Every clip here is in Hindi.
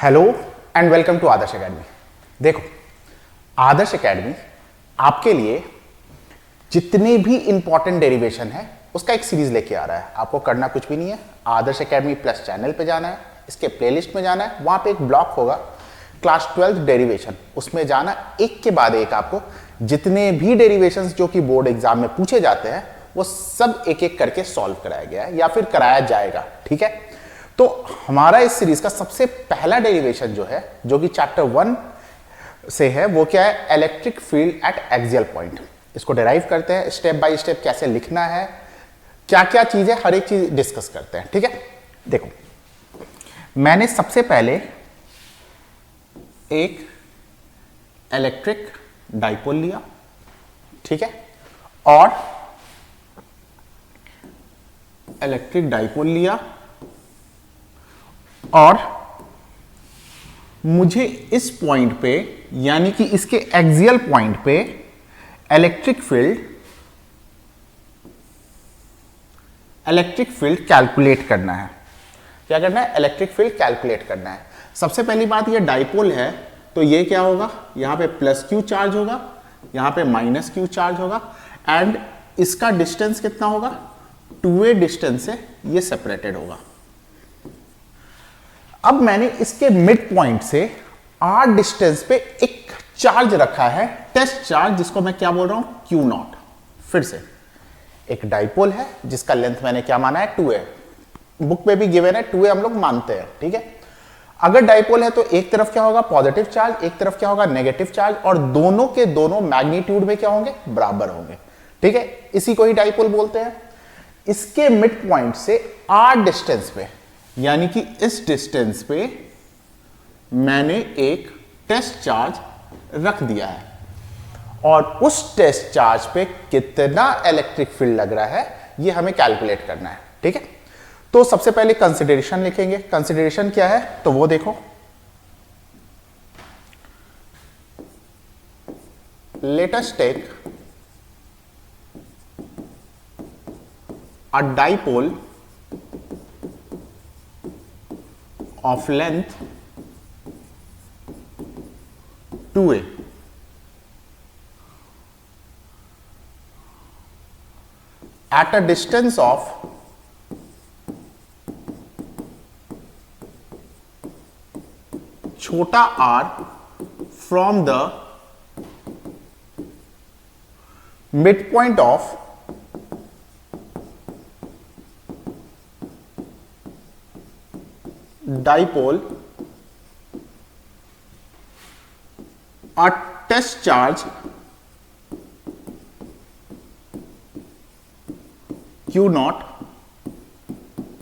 Hello and welcome to Adarsh academy. देखो, आदर्श एकेडमी आपके लिए जितने भी इंपॉर्टेंट डेरिवेशन है उसका एक सीरीज लेके आ रहा है। आपको करना कुछ भी नहीं है, आदर्श एकेडमी प्लस चैनल पे जाना है, इसके प्लेलिस्ट में जाना है, वहां पे एक ब्लॉक होगा क्लास 12 डेरिवेशन, उसमें जाना, एक के बाद एक आपको जितने भी डेरिवेशंस जो कि बोर्ड एग्जाम में पूछे जाते हैं वो सब एक एक करके सॉल्व कराया गया है या फिर कराया जाएगा। ठीक है, तो हमारा इस सीरीज का सबसे पहला डेरिवेशन जो है, जो कि चैप्टर 1 से है, वो क्या है, electric field at axial point. इसको डिराइव करते हैं, स्टेप बाय स्टेप कैसे लिखना है, क्या क्या चीजें, हर एक चीज डिस्कस करते हैं। ठीक है, देखो मैंने सबसे पहले एक इलेक्ट्रिक डाइपोल लिया, ठीक है, और इलेक्ट्रिक डाइपोल लिया और मुझे इस पॉइंट पे, यानी कि इसके एक्सियल पॉइंट पे इलेक्ट्रिक फील्ड कैलकुलेट करना है। क्या करना है? इलेक्ट्रिक फील्ड कैलकुलेट करना है। सबसे पहली बात, ये डाइपोल है तो ये क्या होगा, यहां पे प्लस क्यू चार्ज होगा, यहां पे माइनस क्यू चार्ज होगा, एंड इसका डिस्टेंस कितना होगा, 2a डिस्टेंस से ये सेपरेटेड होगा। अब मैंने इसके मिड पॉइंट से r डिस्टेंस पे एक चार्ज रखा है, टेस्ट चार्ज, जिसको मैं क्या बोल रहा हूं, Q0। फिर से एक डाइपोल है जिसका लेंथ मैंने क्या माना है, 2a, बुक पे भी गिवन है 2a, हम लोग मानते हैं। ठीक है, अगर डाइपोल है तो एक तरफ क्या होगा, पॉजिटिव चार्ज, एक तरफ क्या होगा, नेगेटिव चार्ज, और दोनों के दोनों मैग्नीट्यूड में क्या होंगे, बराबर होंगे। ठीक है, इसी को ही डाइपोल बोलते हैं। इसके मिड पॉइंट से r डिस्टेंस पे, यानी कि इस डिस्टेंस पे मैंने एक टेस्ट चार्ज रख दिया है, और उस टेस्ट चार्ज पे कितना इलेक्ट्रिक फील्ड लग रहा है ये हमें कैलकुलेट करना है। ठीक है, तो सबसे पहले कंसिडरेशन लिखेंगे। कंसिडरेशन क्या है तो वो देखो, let us take a dipole of length 2a at a distance of छोटा r from the midpoint of dipole a test charge Q0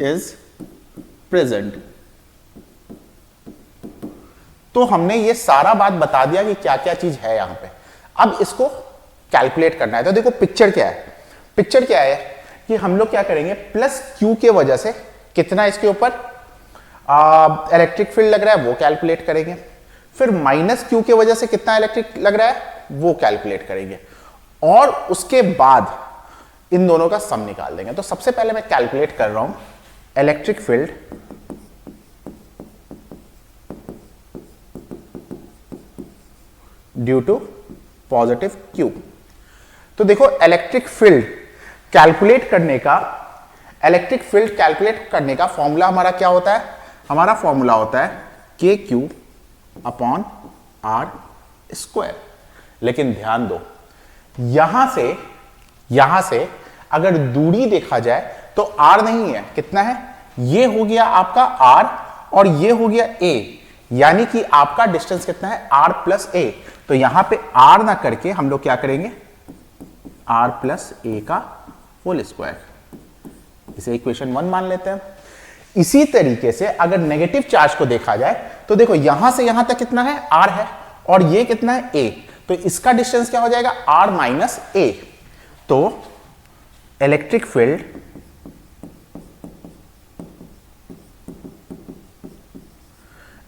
is present। तो हमने ये सारा बात बता दिया कि क्या क्या चीज है यहां पे। अब इसको कैलकुलेट करना है। तो देखो पिक्चर क्या है, पिक्चर क्या है कि हम लोग क्या करेंगे, प्लस क्यू के वजह से कितना इसके ऊपर इलेक्ट्रिक फील्ड लग रहा है वो कैलकुलेट करेंगे, फिर माइनस क्यू की वजह से कितना इलेक्ट्रिक लग रहा है वो कैलकुलेट करेंगे, और उसके बाद इन दोनों का सम निकाल देंगे। तो सबसे पहले मैं कैलकुलेट कर रहा हूं electric field due to positive Q. तो देखो इलेक्ट्रिक फील्ड कैलकुलेट करने का फॉर्मूला हमारा क्या होता है, हमारा फॉर्मूला होता है K Q upon are square. लेकिन ध्यान दो, यहां से अगर दूरी देखा जाए तो आर नहीं है, कितना है, ये हो गया आपका आर और ये हो गया ए, यानी कि आपका डिस्टेंस कितना है, आर प्लस ए। तो यहां पे आर ना करके हम लोग क्या करेंगे, आर प्लस ए का होल स्क्वायर, इसे इक्वेशन 1 मान लेते हैं। इसी तरीके से अगर नेगेटिव चार्ज को देखा जाए तो देखो यहां से यहां तक कितना है, आर है, और ये कितना है, ए, तो इसका डिस्टेंस क्या हो जाएगा, आर माइनस ए। तो electric field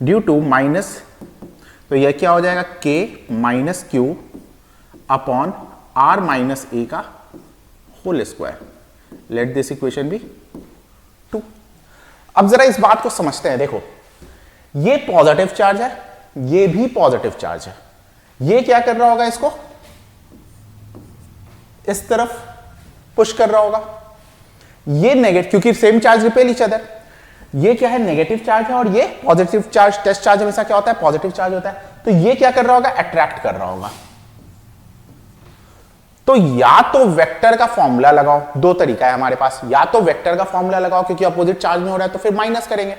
due to minus, तो यह क्या हो जाएगा, K minus Q upon R minus A का whole square. Let this equation be 2। अब जरा इस बात को समझते हैं। देखो ये पॉजिटिव चार्ज है, ये भी पॉजिटिव चार्ज है। ये क्या कर रहा होगा, इसको इस तरफ पुश कर रहा होगा। ये नेगेटिव, क्योंकि same charge repel each other. ये क्या है, नेगेटिव चार्ज है, और ये पॉजिटिव चार्ज। टेस्ट चार्ज हमेशा क्या होता है, पॉजिटिव चार्ज होता है। तो ये क्या कर रहा होगा, अट्रैक्ट कर रहा होगा। तो या तो वेक्टर का फॉर्मूला लगाओ, दो तरीका है हमारे पास, या तो वेक्टर का फॉर्मूला लगाओ क्योंकि अपोजिट चार्ज में हो रहा है तो फिर माइनस करेंगे,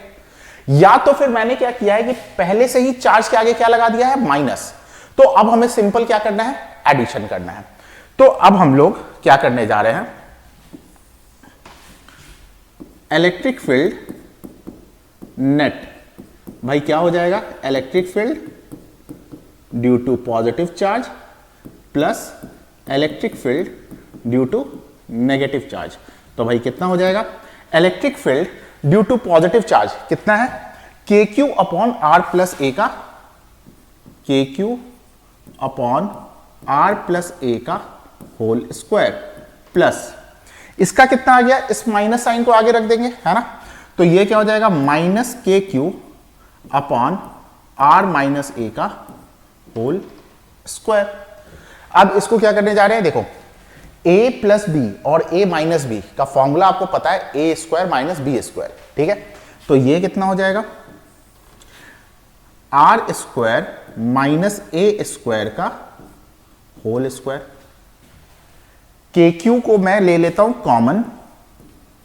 या तो फिर मैंने क्या किया है कि पहले से ही चार्ज के आगे क्या लगा दिया है, माइनस। तो अब हमें सिंपल क्या करना है, एडिशन करना है। तो अब हम लोग क्या करने जा रहे हैं, इलेक्ट्रिक फील्ड नेट, भाई क्या हो जाएगा, electric field due to positive charge plus electric field due to negative charge. तो भाई कितना हो जाएगा, electric field due to positive charge कितना है, K Q upon R plus A का, K Q upon R plus A का होल स्क्वायर, प्लस इसका कितना आ गया, इस माइनस साइन को आगे रख देंगे, है ना। तो ये क्या हो जाएगा, माइनस के Q upon R minus A का होल स्क्वायर। अब इसको क्या करने जा रहे हैं, देखो a प्लस बी और a माइनस बी का फॉर्मूला आपको पता है, a square minus B square, ठीक है। तो ये कितना हो जाएगा, आर स्क्वायर माइनस ए स्क्वायर का होल स्क्वायर। के क्यू को मैं ले लेता हूं कॉमन,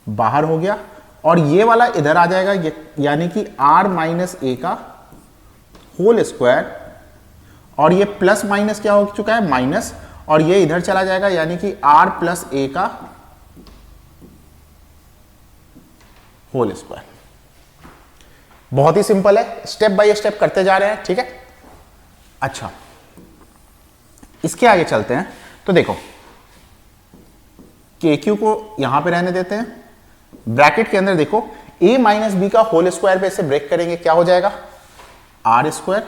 बाहर हो गया, और ये वाला इधर आ जाएगा, यानी कि आर माइनस ए का होल स्क्वायर, और ये प्लस माइनस क्या हो चुका है, माइनस, और ये इधर चला जाएगा, यानी कि आर प्लस ए का होल स्क्वायर। बहुत ही सिंपल है, स्टेप बाय स्टेप करते जा रहे हैं, ठीक है। अच्छा, इसके आगे चलते हैं। तो देखो के क्यू को यहां पे रहने देते हैं, ब्रैकेट के अंदर देखो a माइनस बी का होल स्क्वायर पे इसे ब्रेक करेंगे, क्या हो जाएगा, R square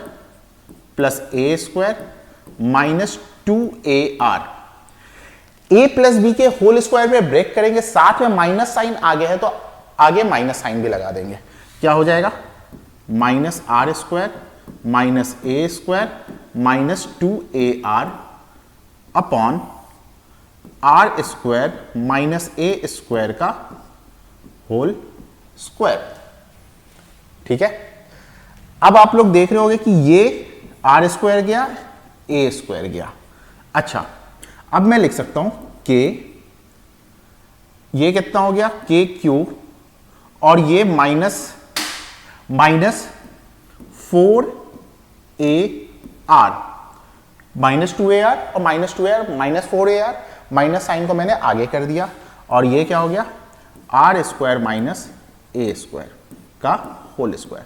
plus A square minus 2ar। a plus B के होल स्क्वायर पे ब्रेक करेंगे, साथ में माइनस साइन आगे है तो आगे माइनस साइन भी लगा देंगे, क्या हो जाएगा, minus R square minus A square minus 2ar upon are square minus A square का होल स्क्वायर, ठीक है। अब आप लोग देख रहे होंगे कि ये आर स्क्वायर गया, ए स्क्वायर गया। अच्छा, अब मैं लिख सकता हूं के, ये कितना हो गया, के क्यूब, और ये माइनस 4ar, माइनस 2ar और minus 2ar minus 4ar, minus sign को मैंने आगे कर दिया, और ये क्या हो गया, आर स्क्वायर माइनस ए स्क्वायर का होल स्क्वायर।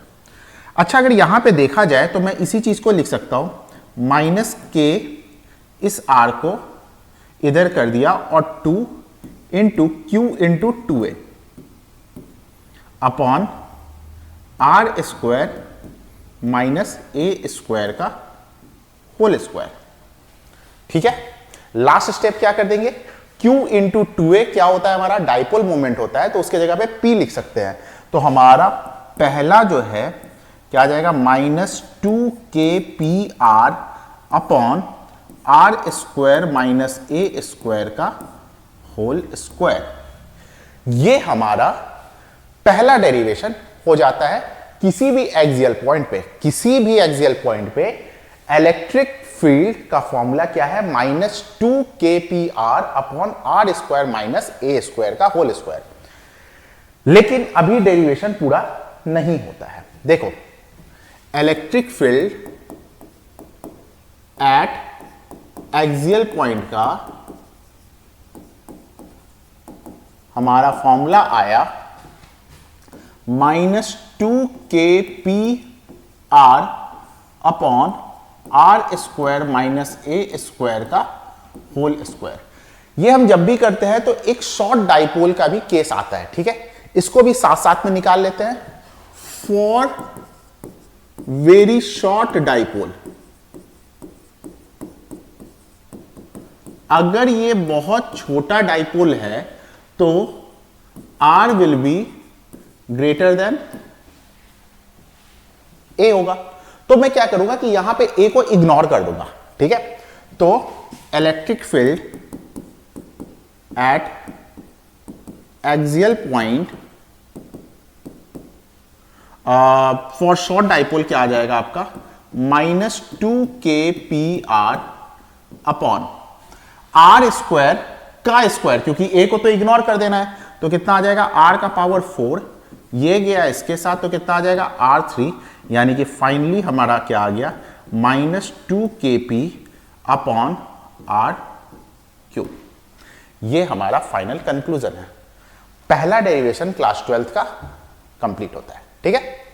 अच्छा, अगर यहां पे देखा जाए तो मैं इसी चीज को लिख सकता हूं, माइनस के इस आर को इधर कर दिया, और 2 into q into 2a upon are square minus A square का होल स्क्वायर, ठीक है। लास्ट स्टेप क्या कर देंगे, Q इंटू 2a क्या होता है, हमारा डाइपोल मोमेंट होता है, तो उसके जगह पे P लिख सकते हैं। तो हमारा पहला जो है क्या आ जाएगा, minus 2kpr upon are square minus A square का होल स्क्वायर। ये हमारा पहला डेरिवेशन हो जाता है। किसी भी एक्सियल पॉइंट पे, किसी भी एक्सियल पॉइंट पे इलेक्ट्रिक फील्ड का फॉर्मूला क्या है, minus 2kpr upon are square minus A square का होल स्क्वायर। लेकिन अभी डेरिवेशन पूरा नहीं होता है। देखो, electric field at axial point का हमारा फॉर्मूला आया minus 2kpr upon are square minus A square का होल स्क्वायर। ये हम जब भी करते हैं तो एक शॉर्ट डाइपोल का भी केस आता है, ठीक है। इसको भी साथ साथ में निकाल लेते हैं। फॉर वेरी शॉर्ट डाइपोल, अगर ये बहुत छोटा डाइपोल है तो R will be greater than A होगा। तो मैं क्या करूंगा कि यहां पे ए को इग्नोर कर दूंगा, ठीक है। तो electric field at axial point for short dipole क्या आ जाएगा आपका, -2kpr अपॉन आर स्क्वायर का स्क्वायर, क्योंकि ए को तो इग्नोर कर देना है, तो कितना आ जाएगा r का पावर 4, ये गया इसके साथ तो कितना आ जाएगा r3, यानी कि फाइनली हमारा क्या आ गया -2kp अपॉन r3। ये हमारा फाइनल कंक्लूजन है। पहला डेरिवेशन क्लास 12th का कंप्लीट होता है, ठीक है।